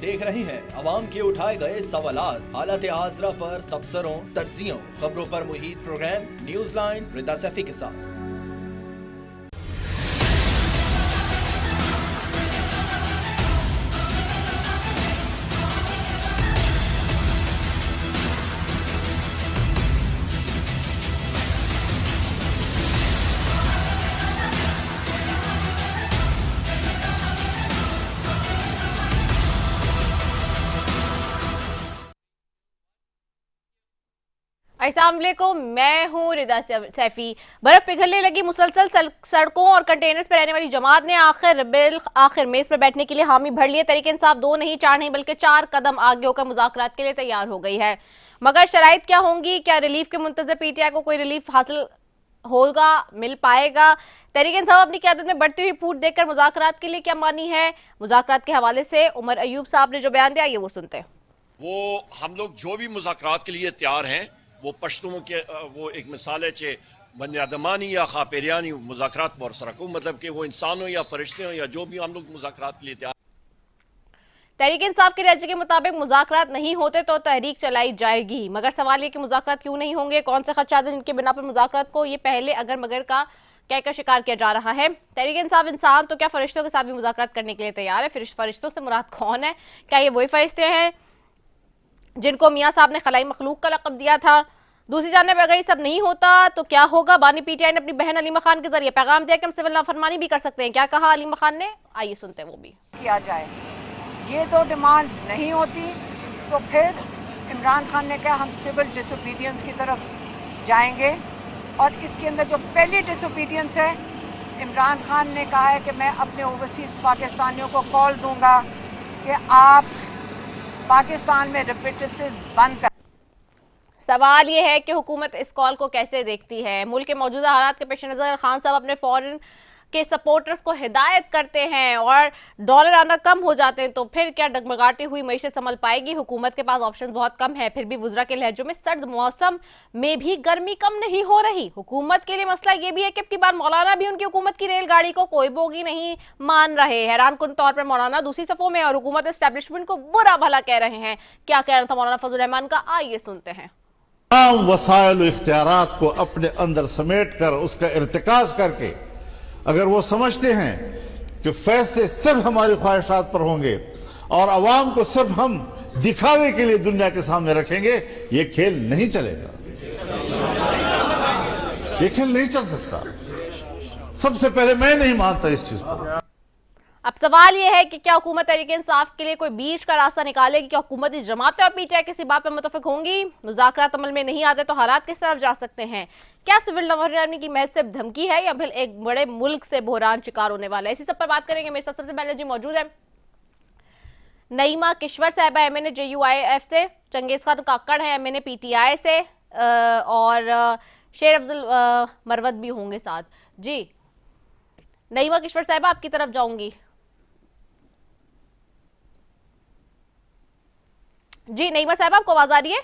देख रहे हैं अवाम के उठाए गए सवालात, हालत हाजरा पर तबसरों, तज्जियों, खबरों पर मुहित प्रोग्राम न्यूज लाइन रिदा सैफी के साथ। अस्सलाम वालेकुम, मैं हूँ रिदा सैफी। बर्फ पिघलने लगी मुसलसल सड़कों और कंटेनर्स पर रहने वाली जमात ने आखिर मेज पर बैठने के लिए हामी भर लिए। तहरीक इंसाफ 2 नहीं 4 नहीं बल्कि 4 कदम आगे होकर मुज़ाकरात के लिए तैयार हो गई है। मगर शराइत क्या होंगी? क्या रिलीफ के मुंतजर पीटीआई को कोई रिलीफ हासिल होगा, मिल पाएगा? तहरीक इंसाफ अपनी क़यादत में बढ़ती हुई फूट देखकर मुज़ाकरात के लिए क्या मानी है? मुज़ाकरात के हवाले से उमर अयूब साहब ने जो बयान दिया, ये वो सुनते हैं। वो हम लोग जो भी मुज़ाकरात के लिए तैयार हैं, वो पश्तुओं के वो एक मिसाल है चे बनियादमानी या खापेरियानी मुज़ाकरात और सरको, मतलब कि वो इंसान हो या फरिश्ते हो या जो भी, हम लोग मुज़ाकरात के लिए तैयार। तहरीक इंसाफ के राज्य के मुताबिक मुज़ाकरात नहीं होते तो तहरीक चलाई जाएगी। मगर सवाल ये कि मुज़ाकरात क्यों नहीं होंगे, कौन से खदशात हैं जिनके बिना पर मुज़ाकरात को ये पहले अगर मगर का क्या शिकार किया जा रहा है। तहरीक इंसाफ इंसान तो क्या फरिश्तों के साथ भी मुज़ाकरात करने के लिए तैयार है? फरिश्तों से मुराद कौन है? क्या ये वही फरिश्ते हैं जिनको मियाँ साहब ने खलाई मखलूक का लक़ब दिया था? दूसरी जानिब अगर ये सब नहीं होता तो क्या होगा? बानी पीटीआई ने अपनी बहन अलीमा खान के जरिए पैगाम दिया कि हम सिविल नाफरमानी भी कर सकते हैं। क्या कहा अलीमा खान ने, आइए सुनते हैं वो भी। किया जाए, ये दो डिमांड्स नहीं होती तो फिर इमरान खान ने कहा हम सिविल डिसोबीडियंस की तरफ जाएंगे। और इसके अंदर जो पहली डिसोबीडियंस है, इमरान खान ने कहा है कि मैं अपने ओवरसीज़ पाकिस्तानियों को कॉल दूंगा कि आप पाकिस्तान में रेमिटेंसेस बंद कर। सवाल ये है कि हुकूमत इस कॉल को कैसे देखती है। मुल्क के मौजूदा हालात के पेश नज़र खान साहब अपने फॉरेन के सपोर्टर्स को हिदायत करते हैं और डॉलर आना कम हो जाते हैं, तो फिर क्या डगमगाती हुई मईशत संभल पाएगी? हुकूमत के पास ऑप्शन बहुत कम है। फिर भी वुज़रा के लहजों में सर्द मौसम में भी गर्मी कम नहीं हो रही। हुकूमत के लिए मसला ये भी है कि अब की बार मौलाना भी उनकी हुकूमत की रेलगाड़ी को कोई बोगी नहीं मान रहे। हैरान कुन तौर पर मौलाना दूसरी सफों में और हुकूमत एस्टेब्लिशमेंट को बुरा भला कह रहे हैं। क्या कहना था मौलाना फजल रहमान का, आइए सुनते हैं। तमाम वसाइल इख्तियारात को अपने अंदर समेट कर उसका इर्तिकाज करके अगर वो समझते हैं कि फैसले सिर्फ हमारी ख्वाहिशात पर होंगे और अवाम को सिर्फ हम दिखावे के लिए दुनिया के सामने रखेंगे, ये खेल नहीं चलेगा, ये खेल नहीं चल सकता। सबसे पहले मैं नहीं मानता इस चीज को। अब सवाल यह है कि क्या हुकूमत तहरीक इंसाफ के लिए कोई बीच का रास्ता निकालेगी? क्या हुकूमती जमातें और पीटीआई किसी बात पर मुतफिक होंगी? मुज़ाकरात अमल में नहीं आते तो हालात किस तरफ जा सकते हैं? क्या सिविल नाफरमानी की महज से धमकी है या फिर एक बड़े मुल्क से बहरान शिकार होने वाला है? इसी सब पर बात करेंगे। मेरे साथ सबसे पहले जी मौजूद है नईमा किश्वर साहिबा, MNA JUIF से, चंगेज खान काकड़ है MNA PTI से, और शेर अफजल मरवत भी होंगे साथ। जी नईमा किश्वर साहिबा, आपकी तरफ जाऊंगी। जी नईमा साहिबा, आपको आवाज आ रही है?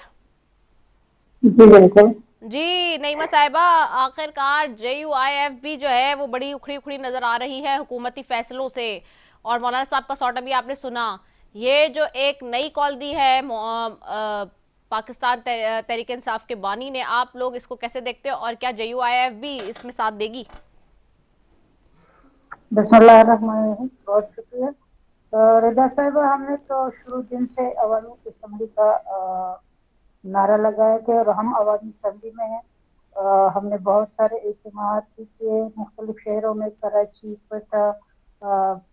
जी बिल्कुल। जी नईमा साहिबा, आखिरकार JUIF भी जो है वो बड़ी उखड़ी उखड़ी नजर आ रही है हुकूमती फैसलों से, और मौलाना साहब का सौटा भी आपने सुना। ये जो एक नई कॉल दी है पाकिस्तान तहरीक इंसाफ के बानी ने, आप लोग इसको कैसे देखते हो और क्या JUIF भी इसमें साथ देगी? बिस्मिल्लाहिर्रहमानिर्रहीम, बहुत शुक्रिया। रिदा साहिबा, हमने तो शुरू दिन से अवामी असम्बली का नारा लगाए थे और हम अवामी असम्बली में हैं। हमने बहुत सारे इज्तिमात भी किए मुख्तलिफ शहरों में, कराची, कोयटा,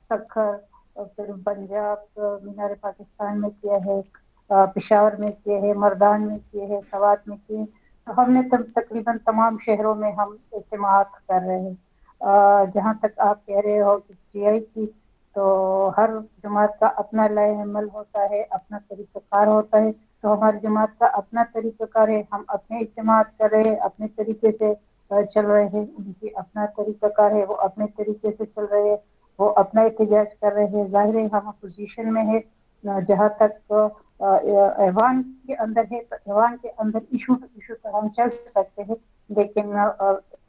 सक्खर, फिर पंजाब, मीनार पाकिस्तान में किया है, पेशावर में किए हैं, मर्दान में किए हैं, सवात में किए। तो हमने तकरीबन तमाम शहरों में हम इज्तिमात कर रहे हैं। जहाँ तक आप कह रहे हो कि पीटीआई की, तो हर जमात का अपना लाए अमल होता है, अपना तरीक़ाकार होता है। तो हमारी जमात का अपना तरीक़ाकार है, हम अपने इज्तिमात कर रहे हैं, अपने तरीके से चल रहे हैं। उनकी अपना तरीक़ाकार है, वो अपने तरीके से चल रहे हैं, वो अपना एहतजाज कर रहे हैं। ज़ाहिर है हम अपोजिशन में है। जहाँ तक ऐवान के अंदर है तो ऐवान के अंदर इशू तो हम चल सकते हैं, लेकिन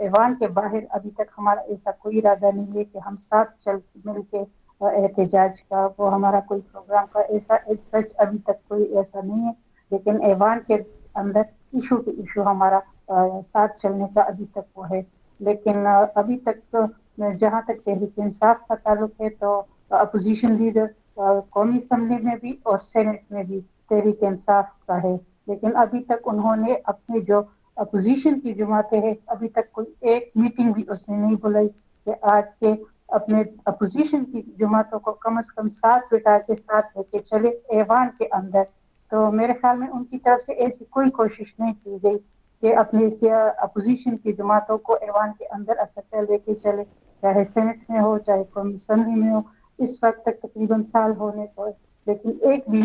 ऐवान के बाहर अभी तक हमारा ऐसा कोई इरादा नहीं है कि हम साथ चल मिल के एहतजाज का, वो हमारा कोई प्रोग्राम का ऐसा सच अभी तक कोई ऐसा नहीं है। लेकिन ऐवान के अंदर इशू टू इशू हमारा साथ चलने का अभी तक वो है। लेकिन अभी तक तो जहाँ तक तहरीक इंसाफ का ताल्लुक है तो अपोजिशन लीडर कौमी असम्बली में भी और सेनेट में भी तहरीक इंसाफ का है। लेकिन अभी तक उन्होंने अपने जो अपोजिशन की जमातें हैं अभी तक कोई एक मीटिंग भी उसने नहीं बुलाई कि आज के अपने अपोजिशन की जमातों को कम से कम साथ बिठा के साथ लेके चले ऐवान के अंदर। तो मेरे ख्याल में उनकी तरफ से ऐसी कोई कोशिश नहीं की गई कि अपने अपोजिशन की जमातों को ऐवान के अंदर इकट्ठा लेके चले, चाहे सेनेट में हो चाहे कौमी असम्बली में हो। इस वक्त तक तकरीबन साल होने को, लेकिन एक भी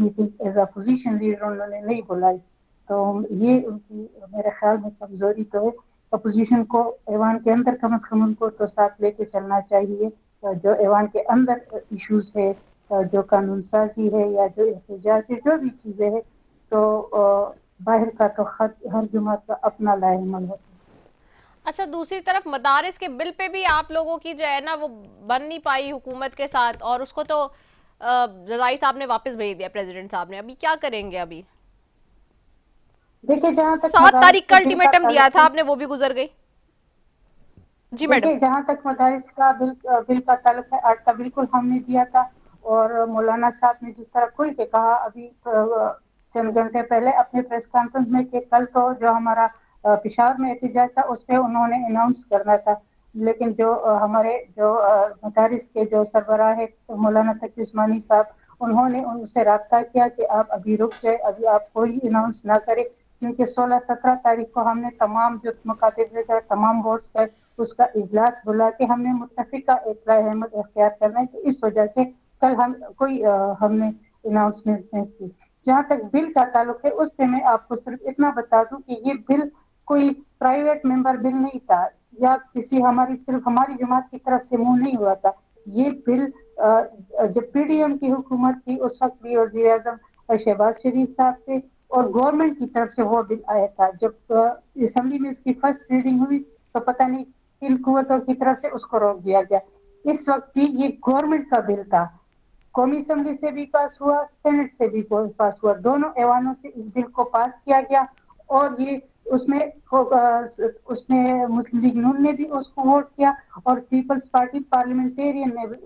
मीटिंग एज अपोजिशन लीडर उन्होंने नहीं बुलाई। तो ये उनकी मेरे ख्याल में कमजोरी तो है। अपोजिशन को ऐवान के अंदर कम से कम उनको तो साथ लेके चलना चाहिए। जो ऐवान के अंदर इश्यूज है, जो कानून साजी है या जो एहतजाज है, जो भी चीजें है, तो बाहर का तो हर जमात का अपना लाएमल होता है। अच्छा, दूसरी तरफ मदारिस के बिल पे भी आप लोगों की जो है ना वो बन नहीं पाई हुकूमत के साथ, और उसको तो जरदारी साहब ने वापस भेज दिया, प्रेसिडेंट साहब ने। अभी क्या करेंगे? अभी देखिए, जहाँ तक 7 तारीख का बिल अल्टीमेटम दिया था आपने, वो भी गुजर गई। जी मैडम। देखिए, जहाँ तक मदारिस का बिल का ताल्लुक है, आज का बिल्कुल हमने दिया था। और मौलाना साहब ने जिस तरह खुल के कहा अभी चंद घंटे पहले अपने प्रेस कॉन्फ्रेंस में कि कल तो जो हमारा पेशावर में एहतजाज था उस पर उन्होंने अनाउंस करना था। लेकिन जो हमारे जो मदारिस के जो सरबराह है मौलाना तकी उस्मानी साहब, उन्होंने उनसे रब्ता किया कि आप अभी रुक जाए, अभी आप कोई अनाउंस ना करें, क्योंकि 16-17 तारीख को हमने तमाम जो मुकातिब तमाम बोर्ड्स का उसका इजलास बुला के हमने मुत्तफिका एक राय अहमद इख्तियार करना है। तो इस वजह से कल हम कोई हमने अनाउंसमेंट नहीं की। जहाँ तक बिल का ताल्लुक है उस पे मैं आपको सिर्फ इतना बता दूं कि ये बिल कोई प्राइवेट मेंबर बिल नहीं था या किसी हमारी सिर्फ हमारी जमात की तरफ से मुंह नहीं हुआ था। ये बिल जब पीडीएम की हुकूमत थी उस वक्त भी वजीर आजम शहबाज शरीफ साहब थे और गवर्नमेंट की तरफ से वो बिल आया था। जब असेंबली में इसकी फर्स्ट रीडिंग हुई तो पता नहीं किन कुव्वतों की तरफ से उसको रोक दिया गया। इस वक्त भी ये गवर्नमेंट का बिल था, कौमी असेंबली से भी पास हुआ, सेनेट से भी पास हुआ, दोनों ऐवानों से इस बिल को पास किया गया। और ये उसमें मुस्लिम लीग नून ने भी उसको वोट किया और पीपल्स पार्टी पार्लियामेंटेरियन ने भी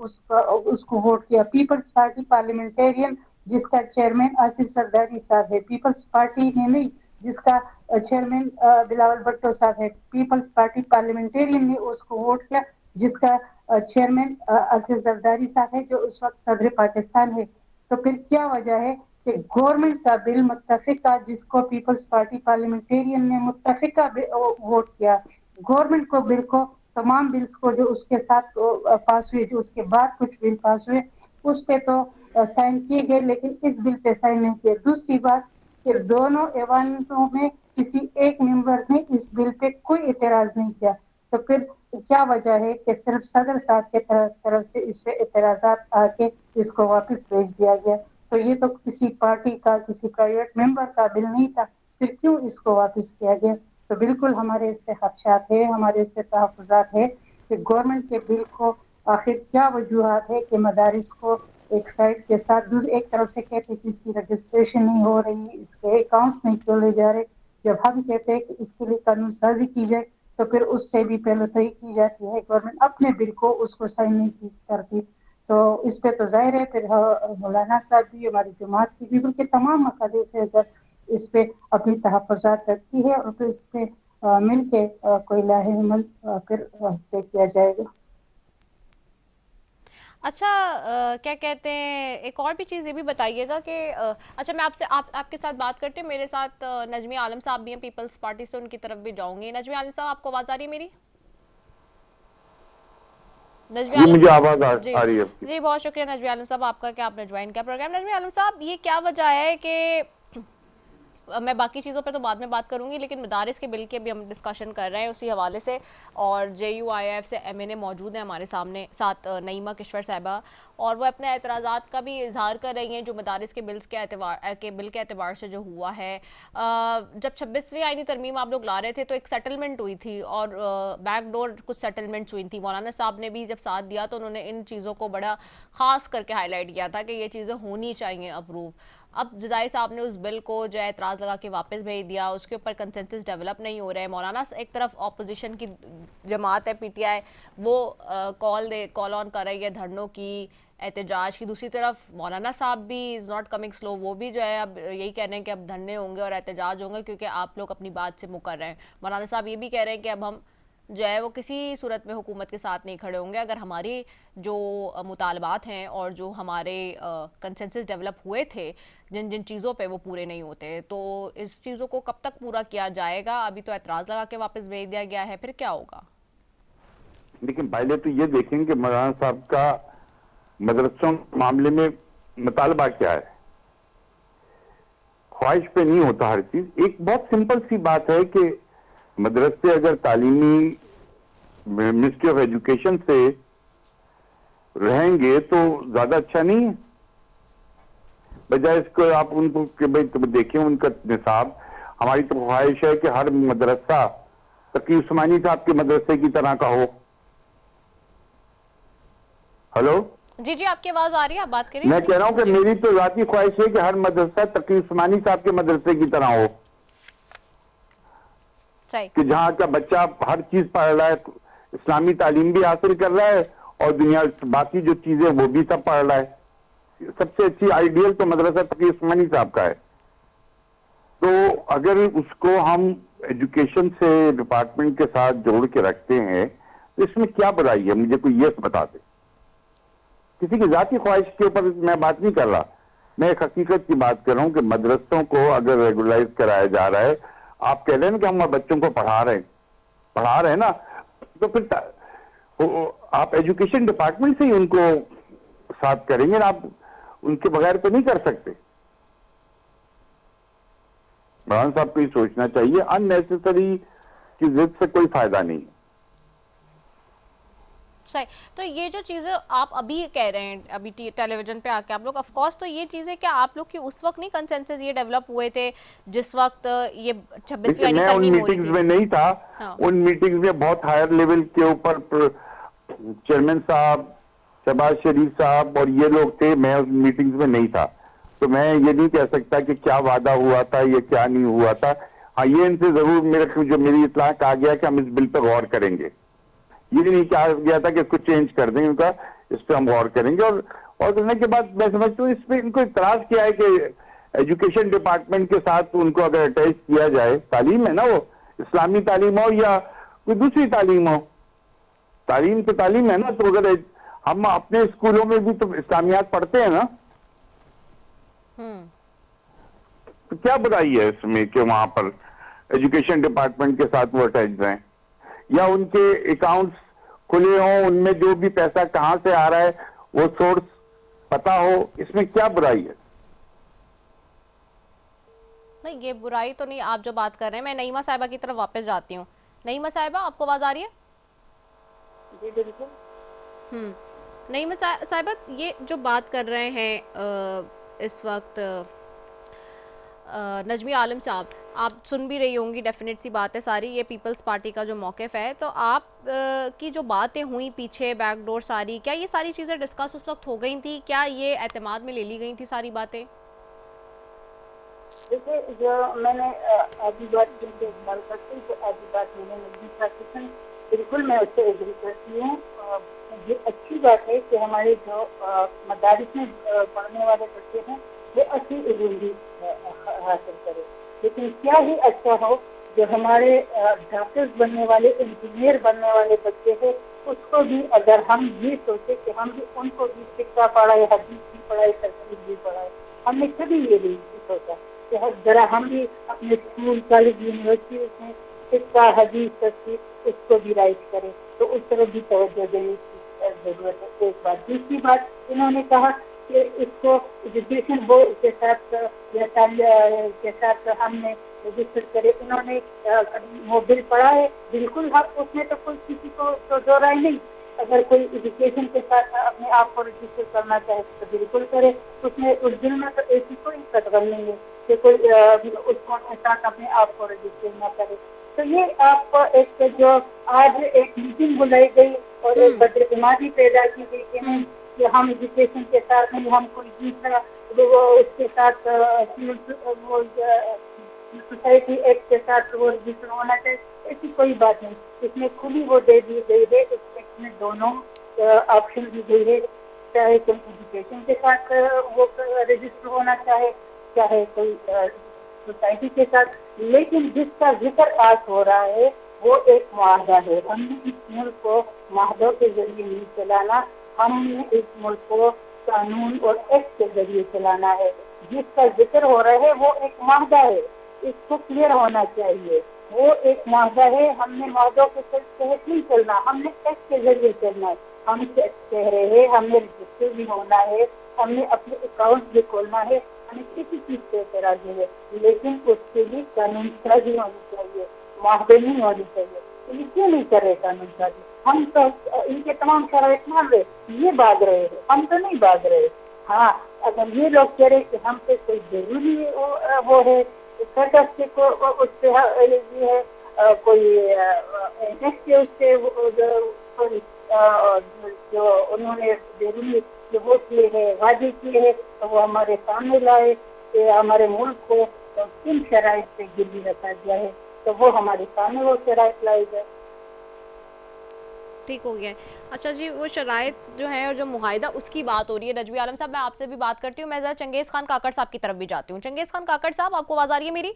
उसको वोट किया। पीपल्स पार्टी पार्लियामेंटेरियन जिसका चेयरमैन आसिफ सरदारी साहब है, पीपल्स पार्टी ने नहीं जिसका चेयरमैन बिलावल भट्टो साहब है, पीपल्स पार्टी पार्लियामेंटेरियन ने उसको वोट किया जिसका चेयरमैन आसिफ जरदारी साहब है जो उस वक्त सदर पाकिस्तान है। तो फिर क्या वजह है कि गवर्नमेंट का बिल मुत्तफिका जिसको पीपल्स पार्टी पार्लियामेंटेरियन ने मुत्तफिका वोट किया, गवर्नमेंट को बिल को तमाम बिल्स को जो उसके साथ पास हुए, जो उसके बाद कुछ बिल पास हुए उस पे तो साइन किए गए, लेकिन इस बिल पे साइन नहीं किए। दूसरी बात कि दोनों ऐवानों में किसी एक मेंबर ने इस बिल पे कोई एतराज नहीं किया। तो फिर क्या वजह है कि सिर्फ सदर साहब के तरफ से इस पे एतराजात आके इसको वापस भेज दिया गया? तो ये तो किसी पार्टी का किसी प्राइवेट मेंबर का बिल नहीं था, फिर क्यों इसको वापस किया गया? तो बिल्कुल हमारे इस पे खदशात है, हमारे इस पे तहफ़्फ़ुज़ात है कि गवर्नमेंट के बिल को आखिर क्या वजूहात है कि मदारिस को एक साइड के साथ एक तरफ से कहते हैं कि इसकी रजिस्ट्रेशन नहीं हो रही, इसके अकाउंट्स नहीं खोले जा रहे। जब हम कहते हैं कि इसके लिए कानून साजी की जाए तो फिर उससे भी पहले तय की जाती है, गवर्नमेंट अपने बिल को उसको साइन नहीं करती। तो इस पे तो जाहिर है फिर मौलाना साहब भी हमारी जमात की भी बल्कि तमाम मकालिफ है अगर इस पे अपनी तहफ़्फ़ुज़ात रखती है और फिर इस पे मिल के कोई लाहेमल फिर तय किया जाएगा। अच्छा, क्या कहते हैं, एक और भी चीज़ ये भी बताइएगा कि अच्छा मैं आपके साथ बात करते हैं, मेरे साथ नजमी आलम साहब भी हैं पीपल्स पार्टी से, उनकी तरफ भी जाऊंगी। नजमी आलम साहब, आपको आवाज़ आ रही है मेरी? नजमी आलम, मुझे आवाज आ रही है आपकी। जी बहुत शुक्रिया नजमी आलम साहब आपका कि आपने ज्वाइन किया प्रोग्राम। नजमी आलम साहब, ये क्या वजह है कि मैं बाकी चीज़ों पे तो बाद में बात करूंगी, लेकिन मदारिस के बिल के भी हम डिस्कशन कर रहे हैं उसी हवाले से। और JUIF से MNA मौजूद हैं हमारे सामने साथ, नईमा किश्वर साहिबा, और वो अपने एतराज़ात का भी इजहार कर रही हैं जो मदारिस के बिल के एतबार से जो हुआ है। जब 26वीं आईनी तरमीम आप लोग ला रहे थे तो एक सेटलमेंट हुई थी और बैकडोर कुछ सेटलमेंट्स हुई थी। मौलाना साहब ने भी जब साथ दिया तो उन्होंने इन चीज़ों को बड़ा ख़ास करके हाईलाइट किया था कि ये चीज़ें होनी चाहिए अप्रूव। अब जदाई साहब ने उस बिल को जो है एतराज़ लगा के वापस भेज दिया, उसके ऊपर कंसेंसस डेवलप नहीं हो रहा है। मौलाना एक तरफ ऑपोजिशन की जमात है PTI, वो कॉल ऑन कर रही है धरनों की, एहतजाज की। दूसरी तरफ मौलाना साहब भी इज़ नॉट कमिंग स्लो, वो भी जो है अब यही कह रहे हैं कि अब धरने होंगे और एहतजाज होंगे क्योंकि आप लोग अपनी बात से मुकर रहे हैं। मौलाना साहब ये भी कह रहे हैं कि अब हम जो है वो किसी सूरत में हुकूमत के साथ नहीं खड़े होंगे अगर हमारी जो मुतालबात हैं और जो हमारे कंसेंसस डेवलप हुए थे जिन जिन चीज़ों पे वो पूरे नहीं होते। तो इस चीज़ों को कब तक पूरा किया जाएगा? अभी तो एतराज़ लगा के वापस भेज दिया गया है, फिर क्या होगा? लेकिन पहले तो ये देखें कि मौलाना साहब का मदरसों के मामले में मुतालबा क्या है। ख्वाहिश पे नहीं होता हर चीज। एक बहुत सिंपल सी बात है कि मदरसे अगर तालीमी मिनिस्ट्री ऑफ एजुकेशन से रहेंगे तो ज्यादा अच्छा नहीं है, बजाय इसको आप उनको कि भाई तो देखें उनका निसाब। हमारी तो ख्वाहिश है कि हर मदरसा तकी उस्मानी साहब के मदरसे की तरह का हो। हेलो जी जी, आपकी आवाज आ रही है, आप बात करिए। मैं कह रहा हूं कि मेरी तो जाती ख्वाहिश है कि हर मदरसा तकी उस्मानी साहब के मदरसे की तरह हो, कि जहां का बच्चा हर चीज पढ़ रहा है, इस्लामी तालीम भी हासिल कर रहा है और दुनिया बाकी जो चीजें वो भी सब पढ़ रहा है। सबसे अच्छी आइडियल तो मदरसा तकी उस्मानी साहब का है। तो अगर उसको हम एजुकेशन से डिपार्टमेंट के साथ जोड़ के रखते हैं तो इसमें क्या बुराई है? मुझे कोई ये बता दे। किसी की जाती ख्वाहिश के ऊपर मैं बात नहीं कर रहा, मैं एक हकीकत की बात कर रहा हूं कि मदरसों को अगर रेगुलराइज कराया जा रहा है, आप कह रहे हैं कि हम बच्चों को पढ़ा रहे हैं ना, तो फिर आप एजुकेशन डिपार्टमेंट से ही उनको साथ करेंगे ना, आप उनके बगैर तो नहीं कर सकते। मौलाना साहब को ये सोचना चाहिए, अननेसेसरी की जिद से कोई फायदा नहीं है। सही। तो ये जो चीज़ें आप अभी कह रहे हैं, अभी टेलीविजन पे आके आप लोग, ऑफ कोर्स तो ये चीज़ें क्या आप लोग की उस वक्त नहीं कंसेंसस ये डेवलप हुए थे जिस वक्त ये 26वीं मैं उन मीटिंग्स में नहीं था। हाँ। उन मीटिंग्स में बहुत हायर लेवल के ऊपर चेयरमैन साहब, शहबाज शरीफ साहब और ये लोग थे, मैं उस मीटिंग्स में नहीं था, तो मैं ये नहीं कह सकता कि क्या वादा हुआ था या क्या नहीं हुआ था। हाँ, ये इनसे जरूर मेरी इत्तला कहा गया कि हम इस बिल पर गौर करेंगे। ये नहीं कहा गया था कि इसको चेंज कर देंगे, उनका इस पर हम गौर करेंगे। और करने के बाद मैं समझता हूँ इस पर इनको इतराज किया है कि एजुकेशन डिपार्टमेंट के साथ उनको अगर अटैच किया जाए, तालीम है ना, वो इस्लामी तालीम हो या कोई दूसरी तालीम हो, तालीम तो तालीम है ना, तो अगर हम अपने स्कूलों में भी तो इस्लामियात पढ़ते हैं ना, तो क्या बुराई है इसमें कि वहां पर एजुकेशन डिपार्टमेंट के साथ वो अटैच रहें, या उनके अकाउंट्स खुले हों, उनमें जो भी पैसा कहां से आ रहा है वो सोर्स पता हो, इसमें क्या बुराई है? नहीं, ये बुराई तो नहीं। आप जो बात कर रहे हैं, मैं नईमा साहिबा की तरफ वापस जाती हूँ। नईमा साहिबा, आपको आवाज आ रही है? जी बिल्कुल। नईमा साहिबा, ये जो बात कर रहे हैं इस वक्त नजमी आलम साहब, आप सुन भी रही होंगी, डेफिनेट सी बात है सारी, ये पीपल्स पार्टी का जो मौक़िफ़ है, तो आप की जो बातें हुई पीछे बैकडोर सारी, क्या ये सारी चीज़ें डिस्कस उस वक्त हो गई थी? क्या ये एतमाद में ले ली गई थी सारी बातें? देखिए, जो मैंने आधी बात जो इस्तेमाल करती हूँ, तो आधी बात मैंने नहीं करती, बिल्कुल मैं उससे एग्री करती हूँ। ये अच्छी बात है कि हमारे जो मदारिस में पढ़ने वाले बच्चे हैं वो अच्छी इल्म भी हासिल करें, लेकिन क्या ही अच्छा हो जो हमारे डॉक्टर्स बनने वाले, इंजीनियर बनने वाले बच्चे हैं, उसको भी अगर हम ये सोचे कि हम भी उनको भी शिक्षा पढ़ाए, हदीस की पढ़ाई, तफसीर भी पढ़ाए, हमने कभी ये नहीं सोचा कि जरा हम भी अपने स्कूल, कॉलेज, यूनिवर्सिटी में शिक्षा, हदीस, तफसीर उसको भी राइट करें, तो उस तरफ भी तवज्जो देने की जरूरत है। एक बात। दूसरी बात, इन्होंने कहा कि इसको एजुकेशन बोर्ड के साथ या तालिया के साथ हमने रजिस्टर करे। उन्होंने वो बिल पढ़ा है, बिल्कुल उसमें तो कोई किसी को तो दो राय नहीं। अगर कोई एजुकेशन के साथ अपने आप को रजिस्टर करना चाहे तो बिल्कुल करे। उसमें उस बिल में तो ऐसी कोई कटघल नहीं है कि कोई उसको के साथ अपने आप को रजिस्टर न करे। तो ये आपको एक जो आज एक मीटिंग बुलाई गई और एक बदइमानी पैदा की गई कि नहीं कि हम एजुकेशन के साथ नहीं, हम कोई दूसरा वो उसके साथ वो सोसाइटी एक्ट के साथ वो रजिस्टर होना चाहिए, ऐसी कोई बात नहीं। इसमें खुली वो दे दी गई है, इसमें दोनों ऑप्शन दी गई है, चाहे कोई एजुकेशन के साथ वो रजिस्टर होना चाहे कोई सोसाइटी के साथ। लेकिन जिसका जिक्र आज हो रहा है वो एक मुआहदा है। हमने इस मुल्क को मुआहदों के जरिए नहीं चलाना, हमने इस मुल्क को कानून और एक्ट के जरिए चलाना है। जिसका जिक्र हो रहा है वो एक मुआहदा है, इसको क्लियर होना चाहिए। वो एक मुआहदा है, हमने मुआहदों के तहत नहीं चलना, हमने एक्ट के जरिए चलना है। हम कह रहे हैं हमें रजिस्टर भी होना है, हमने अपने अकाउंट भी खोलना है, हमें किसी चीज पे एतराज है, लेकिन उसके लिए कानून साजी होनी चाहिए, मुआहदे नहीं होनी चाहिए। तो ये क्यों नहीं कर रहे कानून साजी? हम तो इनके तमाम शराइत मान रहे, ये भाग रहे हैं, हम तो नहीं भाग रहे। हाँ, अगर ये लोग कह रहे कि हम पे कोई जरूरी वो है सदस्य को उससे ये है कोई उससे जो उन्होंने जरूरी जो वो किए हैं वादे किए हैं तो वो हमारे सामने लाए कि हमारे मुल्क को किन शराइत पे गिरवी रखा गया है, तो वो हमारे सामने वो शराइत लाई जाए। ठीक हो गया। अच्छा जी, वो शराइत जो है और जो मुआहिदा उसकी बात हो रही है। नजवी आलम साहब, मैं आपसे भी बात करती हूँ, मैं जरा चंगेज खान काकड़ साहब की तरफ भी जाती हूँ। चंगेज खान काकड़ साहब, आपको आवाज आ रही है मेरी?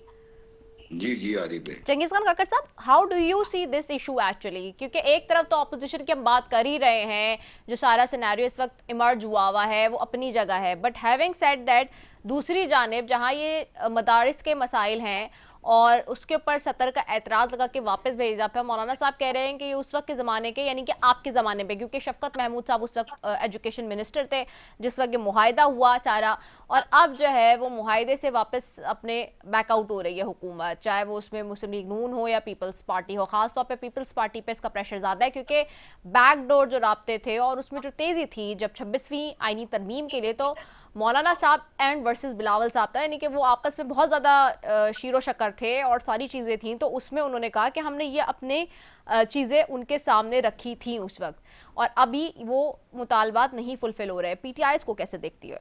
जी आ रही है। चंगेज खान काकड़ साहब, how do you see this issue actually? क्योंकि एक तरफ तो ऑपोजिशन की हम बात कर ही रहे हैं, जो सारा सिनेरियो इस वक्त इमर्ज हुआ है वो अपनी जगह है, बट हैविंग सेड दैट दूसरी जानिब जहाँ ये मदारिस के मसाइल हैं और उसके ऊपर सतर का एतराज़ लगा के वापस भेजा, फिर मौलाना साहब कह रहे हैं कि ये उस वक्त के ज़माने के यानी कि आपके ज़माने पे, क्योंकि शफकत महमूद साहब उस वक्त एजुकेशन मिनिस्टर थे जिस वक्त ये मुआहिदा हुआ सारा, और अब जो है वो मुआहिदे से वापस अपने बैकआउट हो रही है हुकूमत, चाहे वो उसमें मुस्लिम लीग नून हो या पीपल्स पार्टी हो। ख़ासतौर पर पीपल्स पार्टी पर इसका प्रेशर ज़्यादा है क्योंकि बैकडोर जो राब्ते थे और उसमें जो तेज़ी थी जब 26वीं आईनी तरमीम के लिए, तो मौलाना साहब एंड वर्सेस बिलावल साहब था, यानी कि वो आपस में बहुत ज़्यादा शीरो शक्कर थे और सारी चीज़ें थीं, तो उसमें उन्होंने कहा कि हमने ये अपने चीज़ें उनके सामने रखी थी उस वक्त, और अभी वो मुतालबात नहीं फुलफिल हो रहे। पीटीआई इसको कैसे देखती है?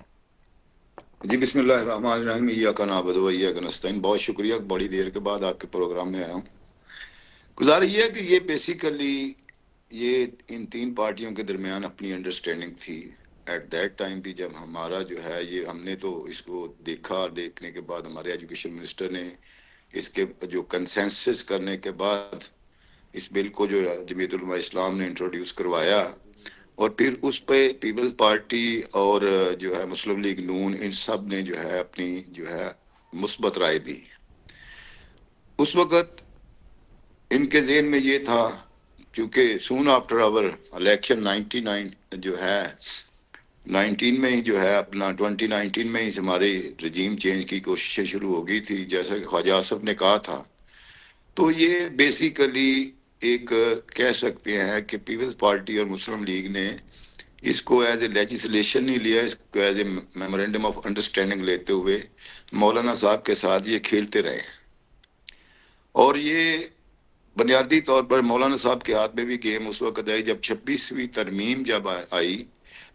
जी बिस्मिल्लाहिर्रहमानिर्रहीम, इय्याका नअबुदु व इय्याका नस्तईन। बहुत शुक्रिया, बड़ी देर के बाद आपके प्रोग्राम में आया हूँ। गुजारिश ये है कि ये बेसिकली ये इन तीन पार्टियों के दरमियान अपनी अंडरस्टैंडिंग थी एट दैट टाइम भी, जब हमारा जो है ये हमने तो इसको देखा, और देखने के बाद हमारे एजुकेशन मिनिस्टर ने इसके जो कंसेंसस करने के बाद इस बिल को जो जमीयत उलमा इस्लाम ने इंट्रोड्यूस करवाया, और फिर उस पे पीपल्स पार्टी और जो है मुस्लिम लीग नून, इन सब ने जो है अपनी जो है मुस्बत राय दी। उस वक्त इनके ज़हन में ये था, क्योंकि सून आफ्टर आवर इलेक्शन 99 जो है 19 में ही जो है अपना 2019 में ही हमारे रजीम चेंज की कोशिशें शुरू हो गई थी, जैसा कि ख्वाजा आसफ ने कहा था। तो ये बेसिकली एक कह सकते हैं कि पीपल्स पार्टी और मुस्लिम लीग ने इसको एज ए लेजिस्लेशन नहीं लिया, इसको as a memorandum of understanding लेते हुए मौलाना साहब के साथ ये खेलते रहे। और ये बुनियादी तौर पर मौलाना साहब के हाथ में भी गेम उस वक्त आई जब 26वीं तरमीम जब आई,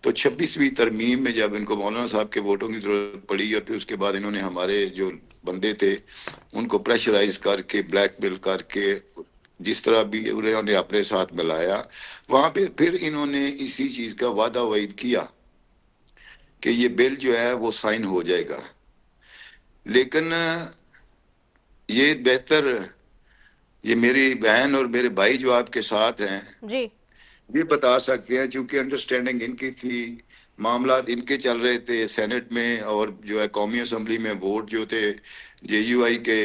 तो 26वीं तरमीम में जब इनको मौलाना साहब के वोटों की जरूरत पड़ी, और फिर उसके बाद इन्होंने हमारे जो बंदे थे उनको प्रेशराइज करके ब्लैकमेल करके जिस तरह भी उन्होंने अपने साथ मिलाया, वहां पे फिर इन्होंने इसी चीज का वादा वईद किया कि ये बिल जो है वो साइन हो जाएगा। लेकिन ये बेहतर, ये मेरी बहन और मेरे भाई जो आपके साथ हैं जी ये बता सकते हैं, क्योंकि अंडरस्टैंडिंग इनकी थी, मामला इनके चल रहे थे सेनेट में, और जो है कौमी असम्बली में वोट जो थे JUI के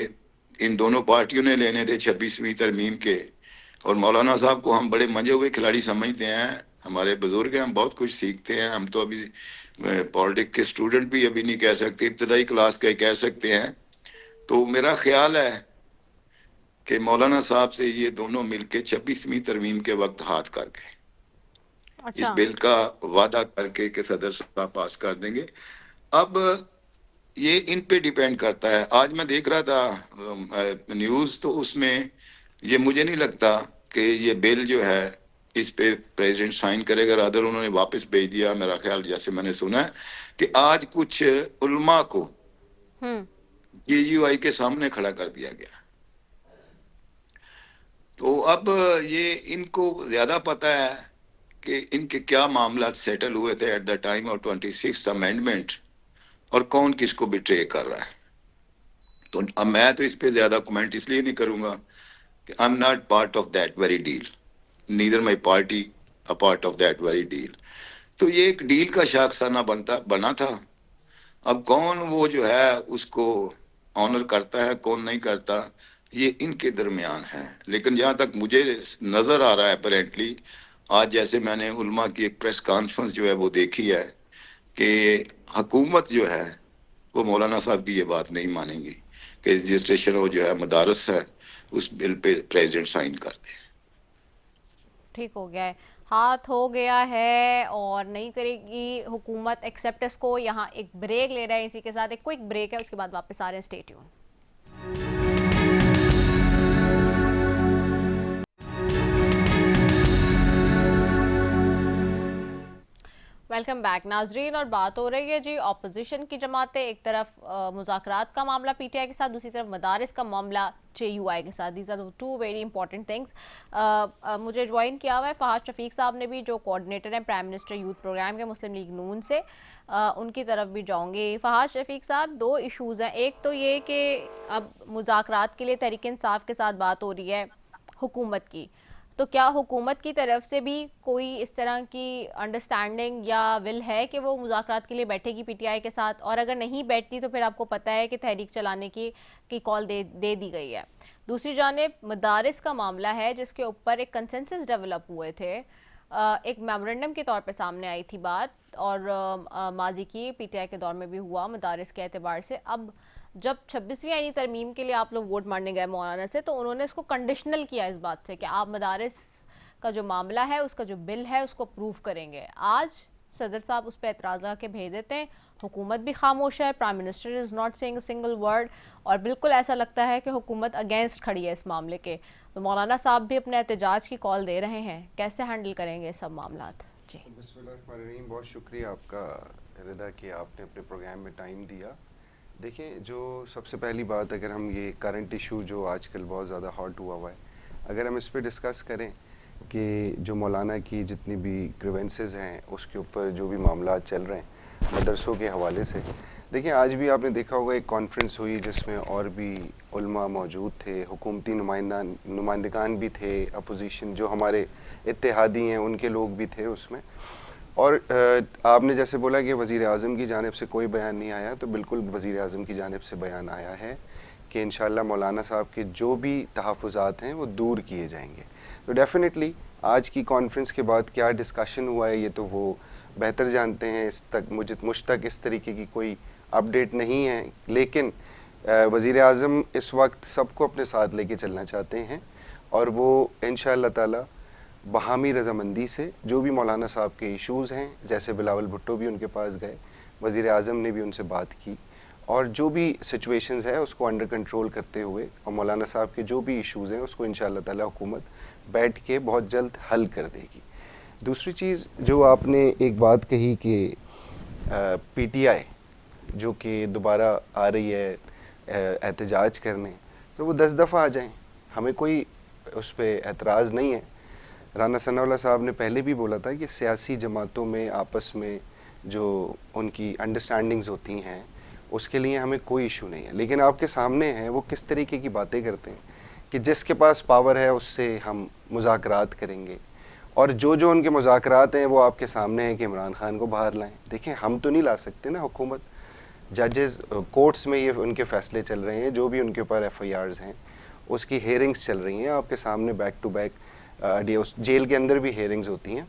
इन दोनों पार्टियों ने लेने थे 26वीं तरमीम के। और मौलाना साहब को हम बड़े मजे हुए खिलाड़ी समझते हैं, हमारे बुजुर्ग हैं, हम बहुत कुछ सीखते हैं। हम तो अभी पॉलिटिक्स के स्टूडेंट भी अभी नहीं कह सकते, इब्तदाई क्लास के कह सकते हैं। तो मेरा ख्याल है कि मौलाना साहब से ये दोनों मिलके 26वीं तरमीम के वक्त हाथ कर गए। अच्छा। इस बिल का वादा करके कि सदर साहब पास कर देंगे। अब ये इन पे डिपेंड करता है। आज मैं देख रहा था न्यूज, तो उसमें ये मुझे नहीं लगता कि ये बिल जो है इस पे प्रेसिडेंट साइन करेगा, रादर उन्होंने वापस भेज दिया। मेरा ख्याल जैसे मैंने सुना है कि आज कुछ उलमा को JUI के सामने खड़ा कर दिया गया। तो अब ये इनको ज्यादा पता है कि इनके क्या मामला सेटल हुए थे at the time of 26th amendment और कौन किसको बिट्रे कर रहा है। तो अब मैं तो इस पे ज्यादा कमेंट इसलिए नहीं करूंगा कि I am not part of that very deal, neither my party a part of that very deal. तो ये एक डील का शाखसाना बना था। अब कौन वो जो है उसको ऑनर करता है, कौन नहीं करता, ये इनके दरमियान है। लेकिन जहां तक मुझे नजर आ रहा है अपेरेंटली, आज जैसे मैंने उलमा की एक प्रेस कॉन्फ्रेंस जो है वो देखी है कि हुकूमत जो है वो मौलाना साहब की ये बात नहीं मानेंगी कि रजिस्ट्रेशन वो जो है मदारस है उस बिल पे प्रेसिडेंट साइन कर दे। ठीक हो गया है, हाथ हो गया है और नहीं करेगी हुकूमत एक्सेप्ट इसको। यहाँ एक ब्रेक ले रहे हैं, इसी के साथ एक क्विक ब्रेक है, उसके बाद वापस आ रहे हैं। Stay tune. वेलकम बैक नाजरीन। और बात हो रही है जी ऑपोजिशन की जमातें, एक तरफ मुज़ाकरात का मामला PTI के साथ, दूसरी तरफ मदारिस का मामला JUI के साथ। These are two very important things. मुझे ज्वाइन किया हुआ है फहाद शफीक साहब ने भी, जो कोऑर्डिनेटर हैं प्राइम मिनिस्टर यूथ प्रोग्राम के मुस्लिम लीग नून से। उनकी तरफ भी जाऊंगी। फहाद शफीक साहब, दो इशूज़ हैं। एक तो ये कि अब मुज़ाकरात के लिए तहरीक इंसाफ के साथ बात हो रही है हुकूमत की, तो क्या हुकूमत की तरफ से भी कोई इस तरह की अंडरस्टैंडिंग या विल है कि वो मुज़ाकरात के लिए बैठेगी PTI के साथ? और अगर नहीं बैठती तो फिर आपको पता है कि तहरीक चलाने की कॉल दे दी गई है। दूसरी जानिब मदारिस का मामला है जिसके ऊपर एक कंसेंसस डेवलप हुए थे, एक मेमोरेंडम के तौर पे सामने आई थी बात, और माजी की PTI के दौर में भी हुआ मदारिस के एतबार से। अब जब 26वीं आईनी तरमीम के लिए आप लोग वोट मारने गए मौलाना से, तो उन्होंने इसको कंडीशनल किया इस बात से कि आप मदारिस का जो मामला है, उसका जो बिल है, उसको अप्रूव करेंगे। आज सदर साहब उस पर एतराज़ा के भेज देते हैं, हुकूमत भी खामोश है, prime minister is not saying a single word, और बिल्कुल ऐसा लगता है कि हुकूमत अगेंस्ट खड़ी है इस मामले के। तो मौलाना साहब भी अपने एहतजाज की कॉल दे रहे हैं, कैसे हैंडल करेंगे सब मामला? जी बिस्मिल्लाहिर्रहमानिर्रहीम। बहुत शुक्रिया आपका रिदा कि आपने अपने प्रोग्राम में टाइम दिया। देखिए, जो सबसे पहली बात, अगर हम ये करंट इशू जो आजकल बहुत ज़्यादा हॉट हुआ है, अगर हम इस पे डिस्कस करें कि जो मौलाना की जितनी भी ग्रीवेंसेस हैं उसके ऊपर जो भी मामला चल रहे हैं मदरसों के हवाले से, देखिए आज भी आपने देखा होगा एक कॉन्फ्रेंस हुई जिसमें और भी उलमा मौजूद थे, हुकूमती नुमाइंदगान भी थे, अपोजिशन जो हमारे इत्तेहादी हैं उनके लोग भी थे उसमें। और आपने जैसे बोला कि वज़ीर आज़म की जानिब से कोई बयान नहीं आया, तो बिल्कुल वज़ीर आज़म की जानिब से बयान आया है कि इंशाअल्लाह मौलाना साहब के जो भी तहफ़्फ़ुज़ात हैं वो दूर किए जाएंगे। तो डेफ़िनेटली आज की कॉन्फ्रेंस के बाद क्या डिस्कशन हुआ है ये तो वो बेहतर जानते हैं। इस तक मुझ तक इस तरीके की कोई अपडेट नहीं है, लेकिन वज़ीर आज़म इस वक्त सबको अपने साथ लेके चलना चाहते हैं और वो इंशाअल्लाह ताला बहामी रज़ामंदी से जो भी मौलाना साहब के इश्यूज़ हैं, जैसे बिलावल भुट्टो भी उनके पास गए, वज़ीर आज़म ने भी उनसे बात की, और जो भी सिचुएशंस है उसको अंडर कंट्रोल करते हुए और मौलाना साहब के जो भी इश्यूज़ हैं उसको इंशाअल्लाह ताला हुकूमत बैठ के बहुत जल्द हल कर देगी। दूसरी चीज़ जो आपने एक बात कही कि PTI जो कि दोबारा आ रही है एहतजाज करने, तो वो 10 दफ़ा आ जाएं, हमें कोई उस पर एतराज़ नहीं है। राना सनाउल्लाह साहब ने पहले भी बोला था कि सियासी जमातों में आपस में जो उनकी अंडरस्टैंडिंग्स होती हैं उसके लिए हमें कोई इशू नहीं है, लेकिन आपके सामने हैं वो किस तरीके की बातें करते हैं कि जिसके पास पावर है उससे हम मुज़ाकरात करेंगे, और जो उनके मुज़ाकरात हैं वो आपके सामने हैं कि इमरान खान को बाहर लाएं। देखें, हम तो नहीं ला सकते ना, हुकूमत, जजेस, कोर्ट्स में ये उनके फ़ैसले चल रहे हैं, जो भी उनके ऊपर FIRs हैं उसकी हेयरिंग्स चल रही हैं आपके सामने बैक टू बैक, उस जेल के अंदर भी हेयरिंग्स होती हैं।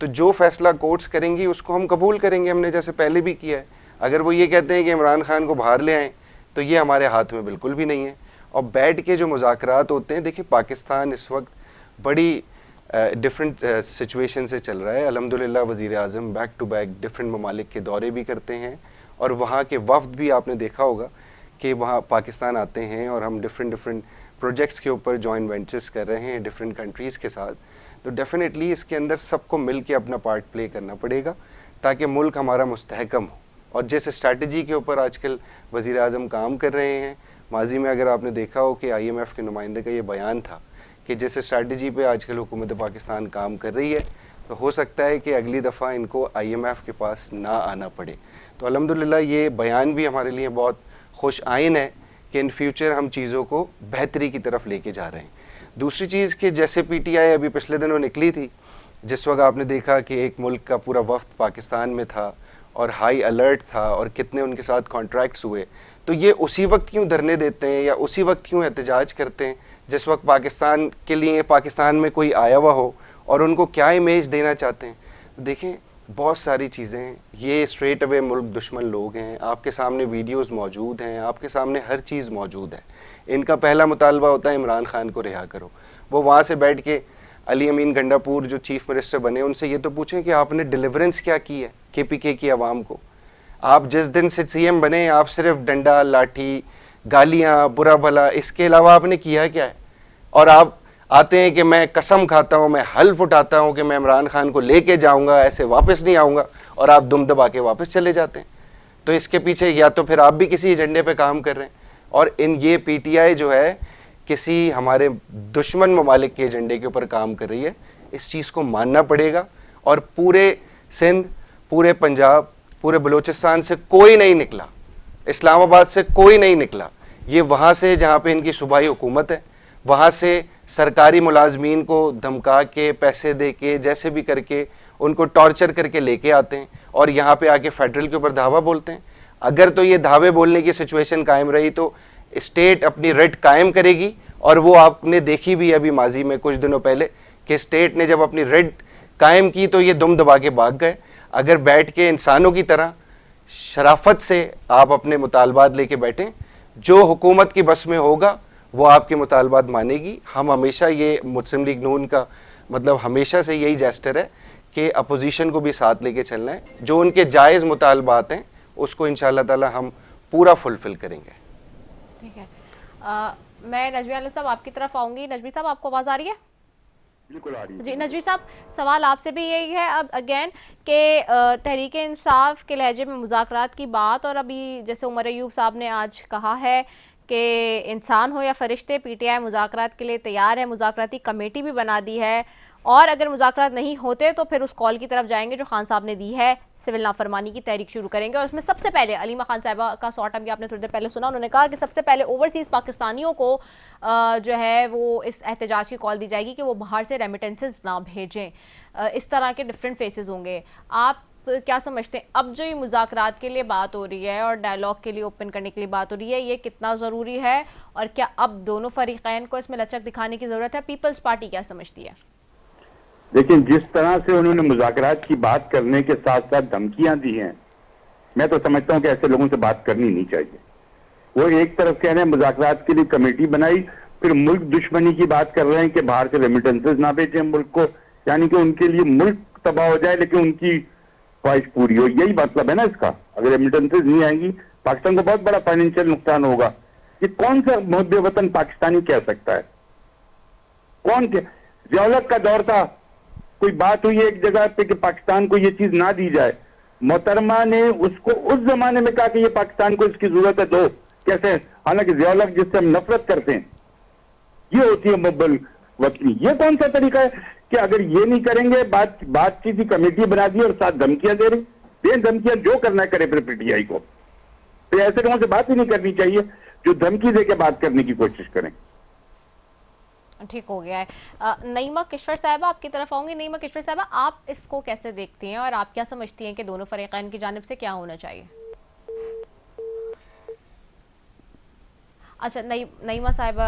तो जो फैसला कोर्ट्स करेंगी उसको हम कबूल करेंगे, हमने जैसे पहले भी किया है। अगर वो ये कहते हैं कि इमरान खान को बाहर ले आएँ तो ये हमारे हाथ में बिल्कुल भी नहीं है। और बैठ के जो मुज़ाकरात होते हैं, देखिए पाकिस्तान इस वक्त बड़ी डिफरेंट सिचुएशन से चल रहा है। अल्हम्दुलिल्लाह वज़ीर आज़म बैक टू बैक डिफरेंट ममालिक के दौरे भी करते हैं और वहाँ के वफ्द भी आपने देखा होगा कि वहाँ पाकिस्तान आते हैं और हम डिफरेंट प्रोजेक्ट्स के ऊपर जॉइंट वेंचर्स कर रहे हैं डिफरेंट कंट्रीज़ के साथ। तो डेफिनेटली इसके अंदर सबको मिल के अपना पार्ट प्ले करना पड़ेगा ताकि मुल्क हमारा मुस्तहकम हो। और जिस स्ट्रैटेजी के ऊपर आजकल वज़ीर आज़म काम कर रहे हैं, माजी में अगर आपने देखा हो कि IMF के नुमाइंदे का ये बयान था कि जिस स्ट्रैटेजी पे आजकल हुकूमत पाकिस्तान काम कर रही है तो हो सकता है कि अगली दफ़ा इनको IMF के पास ना आना पड़े। तो अल्हम्दुलिल्लाह ये बयान भी हमारे लिए बहुत खुश आइन है कि इन फ्यूचर हम चीज़ों को बेहतरी की तरफ लेके जा रहे हैं। दूसरी चीज़ कि जैसे PTI अभी पिछले दिनों निकली थी, जिस वक्त आपने देखा कि एक मुल्क का पूरा वफ्द पाकिस्तान में था और हाई अलर्ट था और कितने उनके साथ कॉन्ट्रैक्ट्स हुए, तो ये उसी वक्त क्यों धरने देते हैं या उसी वक्त क्यों एहतजाज करते हैं जिस वक्त पाकिस्तान के लिए पाकिस्तान में कोई आया हुआ हो और उनको क्या इमेज देना चाहते हैं। देखें बहुत सारी चीज़ें हैं, ये स्ट्रेट अवे मुल्क दुश्मन लोग हैं, आपके सामने वीडियोस मौजूद हैं, आपके सामने हर चीज़ मौजूद है। इनका पहला मुतालबा होता है इमरान खान को रिहा करो। वो वहाँ से बैठ के अली अमीन गंडापुर जो चीफ मिनिस्टर बने उनसे ये तो पूछें कि आपने डिलीवरेंस क्या की है KPK की आवाम को। आप जिस दिन से CM बने आप सिर्फ डंडा लाठी गालियाँ बुरा भला, इसके अलावा आपने किया क्या है। और आप आते हैं कि मैं कसम खाता हूँ, मैं हल्फ उठाता हूँ कि मैं इमरान खान को लेके जाऊँगा, ऐसे वापस नहीं आऊँगा, और आप दुम दबा के वापस चले जाते हैं। तो इसके पीछे या तो फिर आप भी किसी एजेंडे पे काम कर रहे हैं और ये PTI जो है किसी हमारे दुश्मन ममालिक के एजेंडे के ऊपर काम कर रही है। इस चीज़ को मानना पड़ेगा। और पूरे सिंध, पूरे पंजाब, पूरे बलूचिस्तान से कोई नहीं निकला, इस्लामाबाद से कोई नहीं निकला। ये वहाँ से जहाँ पे इनकी सूबाई हुकूमत है, वहाँ से सरकारी मुलाजमीन को धमका के पैसे दे के जैसे भी करके उनको टॉर्चर करके लेके आते हैं और यहाँ पे आके फेडरल के ऊपर धावा बोलते हैं। अगर तो ये धावे बोलने की सिचुएशन कायम रही तो स्टेट अपनी रेड कायम करेगी, और वो आपने देखी भी अभी माजी में कुछ दिनों पहले कि स्टेट ने जब अपनी रेड कायम की तो ये दुम दबा के भाग गए। अगर बैठ के इंसानों की तरह शराफत से आप अपने मुतालबात लेके बैठें, जो हुकूमत की बस में होगा वो आपके मुतालबात मानेगी। हम हमेशा ये मुस्लिम लीग नून का मतलब हमेशा से यही जेस्टर है कि अपोजिशन को भी साथ लेके चलना है। जो उनके जायज़ मुतालबात हैं उसको इंशाअल्लाह ताला हम पूरा फुलफिल करेंगे। ठीक है, मैं नजवी आलम साहब आपकी तरफ आऊंगी। नजवी साहब आपको आवाज़ आ रही है? बिल्कुल आ रही है जी नजवी साहब, सवाल आपसे भी यही है अब अगेन कि तहरीक इंसाफ के लहजे में मुज़ाकरात की बात, और अभी जैसे उमर अयूब साहब ने आज कहा है कि इंसान हो या फरिश्ते PTI मुज़ाकरात के लिए तैयार है, मुज़ाकराती कमेटी भी बना दी है, और अगर मुज़ाकरात नहीं होते तो फिर उस कॉल की तरफ जाएंगे जो खान साहब ने दी है, सिविल नाफरमानी की तहरीक शुरू करेंगे। और उसमें सबसे पहले अलीमा खान साहिबा का शॉर्ट भी आपने थोड़ी देर पहले सुना, उन्होंने कहा कि सबसे पहले ओवरसीज़ पाकिस्तानियों को जो है वो इस एहतजाज की कॉल दी जाएगी कि वो बाहर से रेमिटेंसेस ना भेजें। इस तरह के डिफरेंट फेसेस होंगे। आप क्या समझते हैं अब जो ये मुज़ाकरात के लिए बात हो रही है और डायलॉग के लिए ओपन करने के लिए बात हो रही है, ये कितना ज़रूरी है, और क्या अब दोनों फरीक़ैन को इसमें लचक दिखाने की ज़रूरत है? पीपल्स पार्टी क्या समझती है? लेकिन जिस तरह से उन्होंने मुज़ाकरात की बात करने के साथ साथ धमकियां दी हैं, मैं तो समझता हूं कि ऐसे लोगों से बात करनी नहीं चाहिए। वो एक तरफ कह रहे हैं मुज़ाकरात के लिए कमेटी बनाई, फिर मुल्क दुश्मनी की बात कर रहे हैं कि बाहर से रेमिटेंसेस ना भेजें मुल्क को, यानी कि उनके लिए मुल्क तबाह हो जाए लेकिन उनकी ख्वाहिश पूरी हो। यही मतलब है ना इसका। अगर रेमिटेंसेस नहीं आएंगी पाकिस्तान को बहुत बड़ा फाइनेंशियल नुकसान होगा। ये कौन सा मुहब्बे वतन पाकिस्तानी कह सकता है? कौन के ज़ियाउल का दौर था, कोई बात हुई एक जगह पे कि पाकिस्तान को ये चीज ना दी जाए, मोहतरमा ने उसको उस जमाने में कहा कि ये पाकिस्तान को इसकी जरूरत है दो। कैसे? हालांकि ज़ियाउल जिससे हम नफरत करते हैं, ये होती है मुहब्बल वतनी। ये कौन सा तरीका है कि अगर ये नहीं करेंगे बातचीत की कमेटी बना दी और साथ धमकियां दे रही, धमकियां जो करना करे फिर PTI को। तो ऐसे लोगों से बात ही नहीं करनी चाहिए जो धमकी दे के बात करने की कोशिश करें। ठीक हो गया है। नईमा किश्वर साहिबा आपकी तरफ आऊंगी। नईमा किश्वर साहिबा, आप इसको कैसे देखती हैं और आप क्या समझती हैं कि दोनों फरीक़ैन की जानिब से क्या होना चाहिए? अच्छा, नईमा साहिबा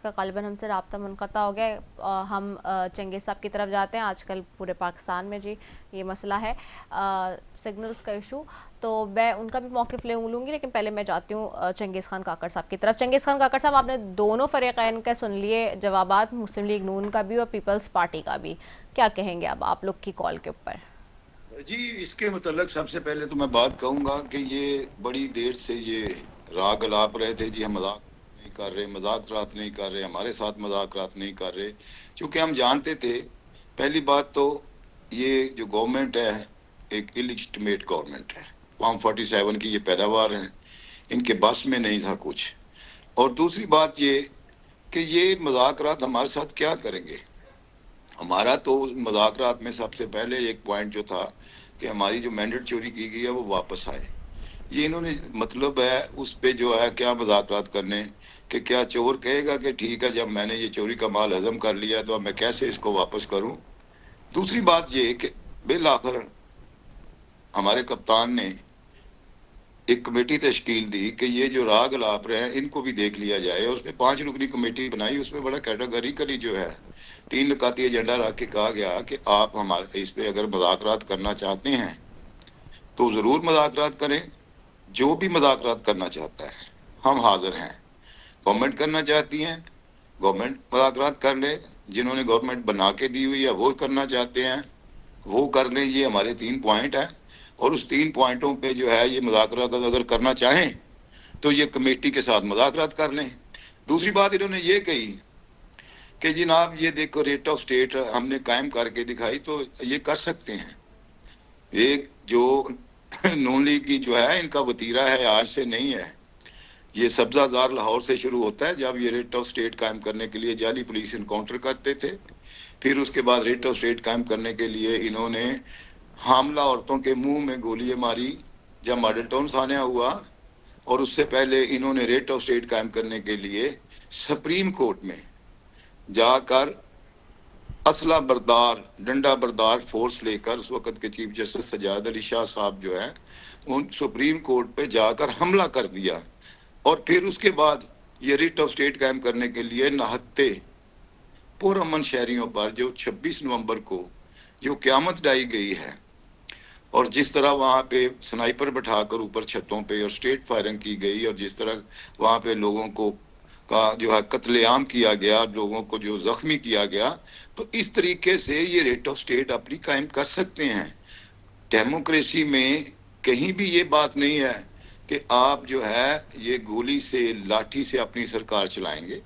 का ग़ालिबन हमसे रब्ता मुनक़ता हो गया। हम चंगेज़ साहब की तरफ जाते हैं। आजकल पूरे पाकिस्तान में जी ये मसला है सिग्नल्स का इशू, तो मैं उनका भी मौक़िफ़ लूँगी, लेकिन पहले मैं जाती हूँ चंगेज़ खान काकड़ साहब की तरफ। चंगेज़ खान काकड़ साहब, आपने दोनों फ़रीक़ैन का सुन लिए जवाबात, मुस्लिम लीग नून का भी और पीपल्स पार्टी का भी। क्या कहेंगे अब आप लोग की कॉल के ऊपर? जी, इसके मतलब सबसे पहले तो मैं बात कहूँगा कि ये बड़ी देर से ये राग अलाप रहे थे जी, हम मजाक नहीं कर रहे, मजाकरात नहीं कर रहे, हमारे साथ मजाकरात नहीं कर रहे, क्योंकि हम जानते थे। पहली बात तो ये जो गवर्नमेंट है एक इलिजिटिमेट गवर्नमेंट है, फॉर्म 47 की ये पैदावार है, इनके बस में नहीं था कुछ। और दूसरी बात ये कि ये मजाकरात हमारे साथ क्या करेंगे। हमारा तो मजाकरात में सबसे पहले एक पॉइंट जो था कि हमारी जो मैंडेट चोरी की गई है वो वापस आए। ये इन्होंने मतलब है उस पे जो है क्या मजाकरात करने कि क्या चोर कहेगा कि ठीक है, जब मैंने ये चोरी का माल हजम कर लिया तो अब मैं कैसे इसको वापस करूं। दूसरी बात ये कि बिल आखिर हमारे कप्तान ने एक कमेटी तश्कील दी कि ये जो राग अलाप रहे हैं इनको भी देख लिया जाए, और उसमें 5 रुकनी कमेटी बनाई। उसमें बड़ा कैटेगरिकली जो है 3 नकाती एजेंडा रख के कहा गया कि आप हमारे इस पे अगर मजाकरात करना चाहते हैं तो जरूर मजाकरात करें, जो भी मजाकरात करना चाहता है हम हाजिर हैं। गवर्नमेंट करना चाहती है गवर्नमेंट मजाकरात कर ले, जिन्होंने गवर्नमेंट बना के दी हुई है वो करना चाहते हैं वो कर लें। ये हमारे 3 पॉइंट है, और उस 3 पॉइंटों पे जो है ये मजाकरात अगर करना चाहें तो ये कमेटी के साथ मजाकरात कर लें। दूसरी बात इन्होंने ये कही कि जनाब ये देखो रेट ऑफ स्टेट हमने कायम करके दिखाई, तो ये कर सकते हैं। एक जो नून लीग की जो है इनका वतीरा है, आज से नहीं है, ये सब्जाजार लाहौर से शुरू होता है, जब ये रेट ऑफ स्टेट कायम करने के लिए जाली पुलिस इनकाउंटर करते थे। फिर उसके बाद रेट ऑफ स्टेट कायम करने के लिए इन्होंने हामला औरतों के मुंह में गोलियां मारी जब मॉडल टाउन सान्या हुआ, और उससे पहले इन्होंने रेट ऑफ स्टेट कायम करने के लिए सुप्रीम कोर्ट में जाकर असला बरदार डंडा बरदार फोर्स लेकर उस वक्त के चीफ जस्टिस सजाद अली शाह साहब जो है उन सुप्रीम कोर्ट पे जाकर हमला कर दिया। और फिर उसके बाद ये रेट ऑफ स्टेट कायम करने के लिए नहत्ते पुरअमन शहरियों पर जो 26 नवंबर को जो क़यामत ढाई गई है, और जिस तरह वहाँ पे स्नाइपर बैठाकर ऊपर छतों पे और स्ट्रेट फायरिंग की गई, और जिस तरह वहाँ पे लोगों को का जो है कत्लेआम किया गया, लोगों को जो जख्मी किया गया, तो इस तरीके से ये रेट ऑफ स्टेट अपनी कायम कर सकते हैं। डेमोक्रेसी में कहीं भी ये बात नहीं है कि आप जो है ये गोली से लाठी से अपनी सरकार चलाएंगे।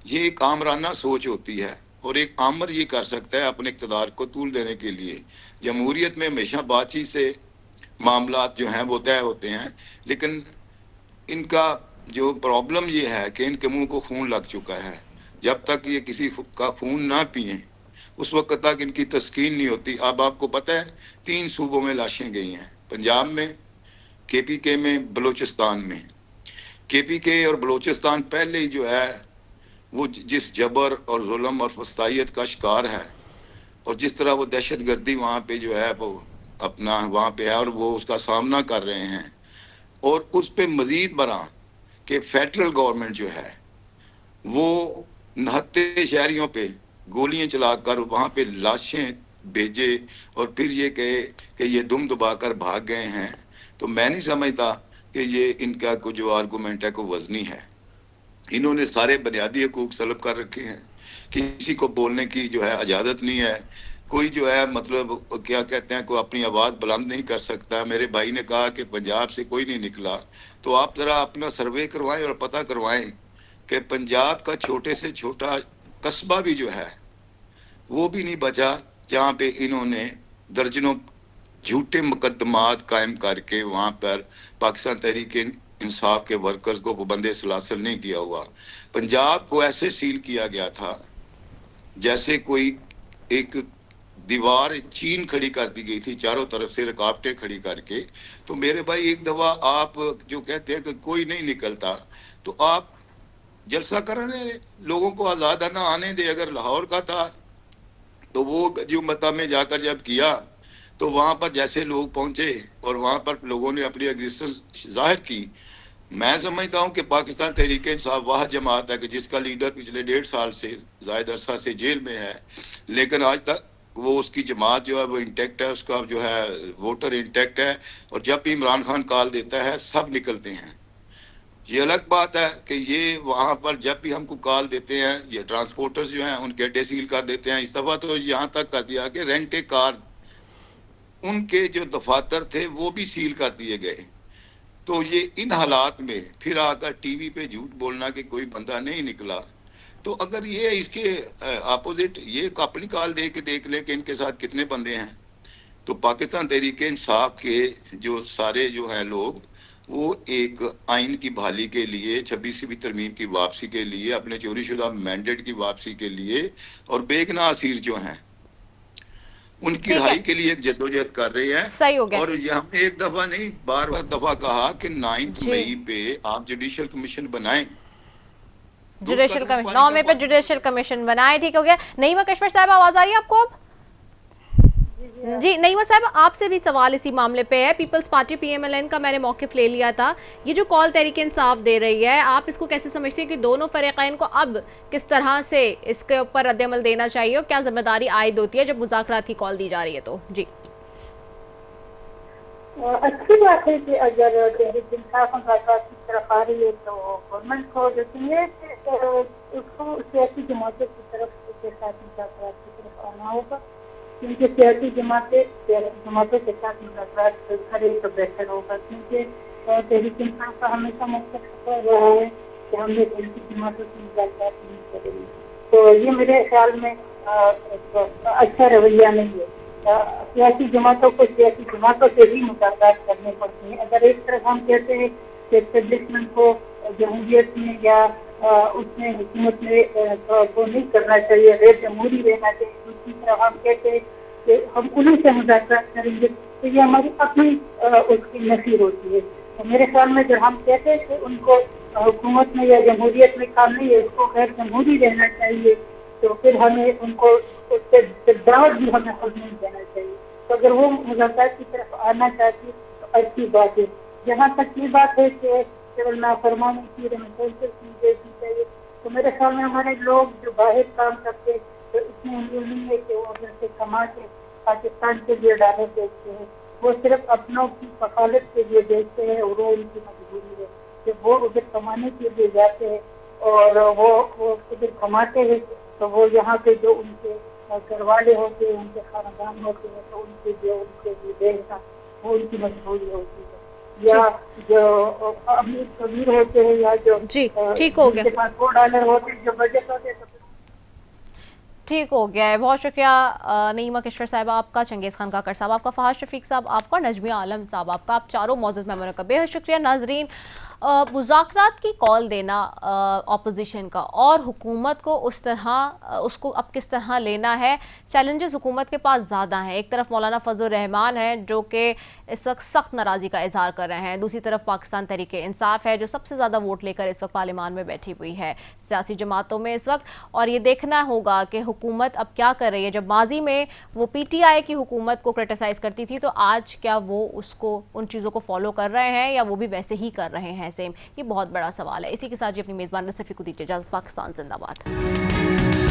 ये एक आमराना सोच होती है, और एक आमर ये कर सकता है अपने इक़्तिदार को तूल देने के लिए। जमहूरियत में हमेशा बातचीत से मामलात जो हैं वो तय होते हैं, लेकिन इनका जो प्रॉब्लम ये है कि इनके मुंह को खून लग चुका है। जब तक ये किसी का खून ना पिए उस वक्त तक इनकी तस्कीन नहीं होती। अब आपको पता है 3 सूबों में लाशें गई हैं, पंजाब में, KPK में, बलूचिस्तान में। KPK और बलूचिस्तान पहले ही जो है वो जिस जबर और जुल्म और फस्तायत का शिकार है, और जिस तरह वो दहशत गर्दी वहाँ पे जो है वो अपना वहाँ पे है और वो उसका सामना कर रहे हैं, और उस पे मजीद बरा कि फेडरल गवर्नमेंट जो है वो नहत्ते शहरियों पे गोलियां चलाकर वहाँ पे लाशें भेजे और फिर ये कहे कि ये दुम दबाकर भाग गए हैं, तो मैं नहीं समझता कि ये इनका को जो आर्गूमेंट है को वजनी है। इन्होंने सारे बुनियादी हकूक सलब कर रखे हैं, किसी को बोलने की जो है इजाज़त नहीं है, कोई जो है मतलब क्या कहते हैं कोई अपनी आवाज़ बुलंद नहीं कर सकता। मेरे भाई ने कहा कि पंजाब से कोई नहीं निकला, तो आप ज़रा अपना सर्वे करवाएं और पता करवाएं कि पंजाब का छोटे से छोटा कस्बा भी जो है वो भी नहीं बचा जहाँ पे इन्होंने दर्जनों झूठे मुकदमात कायम करके वहाँ पर पाकिस्तान तहरीक इंसाफ के वर्कर्स को पाबंदे सलासल नहीं किया हुआ। पंजाब को ऐसे सील किया गया था जैसे कोई एक दीवार चीन खड़ी कर दी गई थी, चारों तरफ से रुकावटें खड़ी करके। तो मेरे भाई एक दफा आप जो कहते हैं कि कोई नहीं निकलता, तो आप जलसा करने लोगों को आज़ाद ना आने दे। अगर लाहौर का था तो वो गजुमता में जाकर जब किया तो वहाँ पर जैसे लोग पहुंचे और वहाँ पर लोगों ने अपनी एग्जिस्टेंस जाहिर की, मैं समझता हूं कि पाकिस्तान तहरीक इंसाफ वह जमात है कि जिसका लीडर पिछले 1.5 साल से जायद अरसा से जेल में है, लेकिन आज तक वो उसकी जमात जो है वो इंटैक्ट है, उसका जो है वोटर इंटैक्ट है, और जब भी इमरान खान कॉल देता है सब निकलते हैं। ये अलग बात है कि ये वहां पर जब भी हमको कॉल देते हैं, ये ट्रांसपोर्टर्स जो हैं उनके अड्डे सील कर देते हैं। इस दफा तो यहाँ तक कर दिया कि रेंट ए कार, उनके जो दफातर थे वो भी सील कर दिए गए। तो ये इन हालात में फिर आकर टीवी पे झूठ बोलना कि कोई बंदा नहीं निकला, तो अगर ये इसके अपोजिट ये अपनी कॉल दे के देख ले कि इनके साथ कितने बंदे हैं, तो पाकिस्तान तहरीक इंसाफ के जो सारे जो हैं लोग, वो एक आइन की बहाली के लिए, 26वीं तरमीम की वापसी के लिए, अपने चोरीशुदा मैंडेट की वापसी के लिए, और बेगुनाह असीर जो हैं उनकी रिहाई के लिए एक जद्दोजहद कर रहे हैं। सही हो गया। और ये हमने एक दफा नहीं बार दफा कहा कि 9 मई पे आप जुडिशियल कमीशन बनाएं, जुडिशियल कमीशन 9 मई पे जुडिशियल कमीशन बनाए। ठीक हो गया। नईमा कश्मीर साहब, आवाज आ रही है आपको अब? जी नईमा साहब, आपसे भी सवाल इसी मामले पे है। पीपल्स पार्टी PMLN का मैंने मौक़िफ़ ले लिया था। ये जो कॉल तहरीक इंसाफ दे रही है, आप इसको कैसे समझते हैं कि दोनों फरीक़ैन को अब किस तरह से इसके ऊपर रद्द-ए-अमल देना चाहिए, और क्या जिम्मेदारी आयद होती है जब मुज़ाकरात की कॉल दी जा रही है? तो जी अच्छी बात है कि अगर तहरीक इंसाफ मुज़ाकरात की तरफ आ रही है तो गवर्नमेंट को देखेंगे कि उसको सियासी जमातों की तरफ के साथ मुज़ाकरात की तरफ आना होगा, क्योंकि सियासी जमातों के साथ मुज़ाकरात करे तो बेहतर होगा। क्योंकि तहरीक इंसाफ का हमेशा मकसद रहा है कि हमने सियासी जमातों से मुज़ाकरात नहीं करेंगे, तो ये मेरे ख्याल में अच्छा रवैया नहीं है। सियासी जमातों को सियासी जमातों से ही मुज़ाकरात करने पड़ते हैं। अगर एक तरफ हम कहते हैं कि एस्टेब्लिशमेंट को जमहूरियत में या उसमें हुकूमत में को नहीं करना चाहिए, गैर जमहूरी रहना चाहिए, दूसरी तरफ हम कहते हैं कि हम उन्हीं से मुज़ाकरात करेंगे, तो ये हमारी अपनी उसकी नफीर होती है। तो मेरे ख्याल में जब हम कहते हैं कि उनको हुकूमत में या जमहूरियत में काम नहीं है, उसको गैर जमहूरी रहना चाहिए, तो फिर हमें उनको उससे दावत भी हमें खुद नहीं देना चाहिए। तो अगर वो मुज़ाकरात की तरफ आना चाहती तो अच्छी बात है। जहाँ तक ये बात है कि केवल नाफरमानी की रेमिटेंसेस की देनी चाहिए, तो मेरे ख्याल में हमारे लोग जो बाहर काम करते तो इसमें उम्मीद नहीं है कि वो अगर से कमा के पाकिस्तान के लिए डॉलर बेचते हैं, वो सिर्फ अपनों की वकालत के लिए बेचते हैं, और वो उनकी मजबूरी है। जब वो उधर कमाने के लिए जाते हैं और वो उधर कमाते हैं, तो वो यहाँ पे जो उनके घर वाले होते हैं, उनके खानदान होते हैं, तो उनके जो उनके लिए बेचना वो उनकी मजबूरी होती है। या जो अमीर कबीर होते हैं या जो जी ठीक हो गया, पास $4 होते हैं, जो बजट होते हैं, ठीक हो गया है। बहुत शुक्रिया नईमा कश्मीर साहब आपका, चंगेज़ खान काकर साहब आपका, फहाद शफीक साहब आपका, नजमिया आलम साहब आपका, आप चारों मौजूद मेहमानों का बेहद शुक्रिया। नाजरीन, मुज़ाकरात की कॉल देना अपोजिशन का और हुकूमत को उस तरह उसको अब किस तरह लेना है, चैलेंजेस हुकूमत के पास ज़्यादा हैं। एक तरफ मौलाना फजल रहमान है जो कि इस वक्त सख्त नाराज़गी का इजहार कर रहे हैं, दूसरी तरफ पाकिस्तान तहरीक इंसाफ है जो सबसे ज़्यादा वोट लेकर इस वक्त पार्लियामान में बैठी हुई है सियासी जमातों में इस वक्त। और ये देखना होगा कि हुकूमत अब क्या कर रही है। जब माजी में वो PTI की हुकूमत को क्रिटिसाइज़ करती थी, तो आज क्या वो उसको उन चीज़ों को फॉलो कर रहे हैं या वो भी वैसे ही कर रहे हैं सेम? ये बहुत बड़ा सवाल है। इसी के साथ जी अपनी मेज़बान नसफी को दीजिए इजाज़त। पाकिस्तान जिंदाबाद।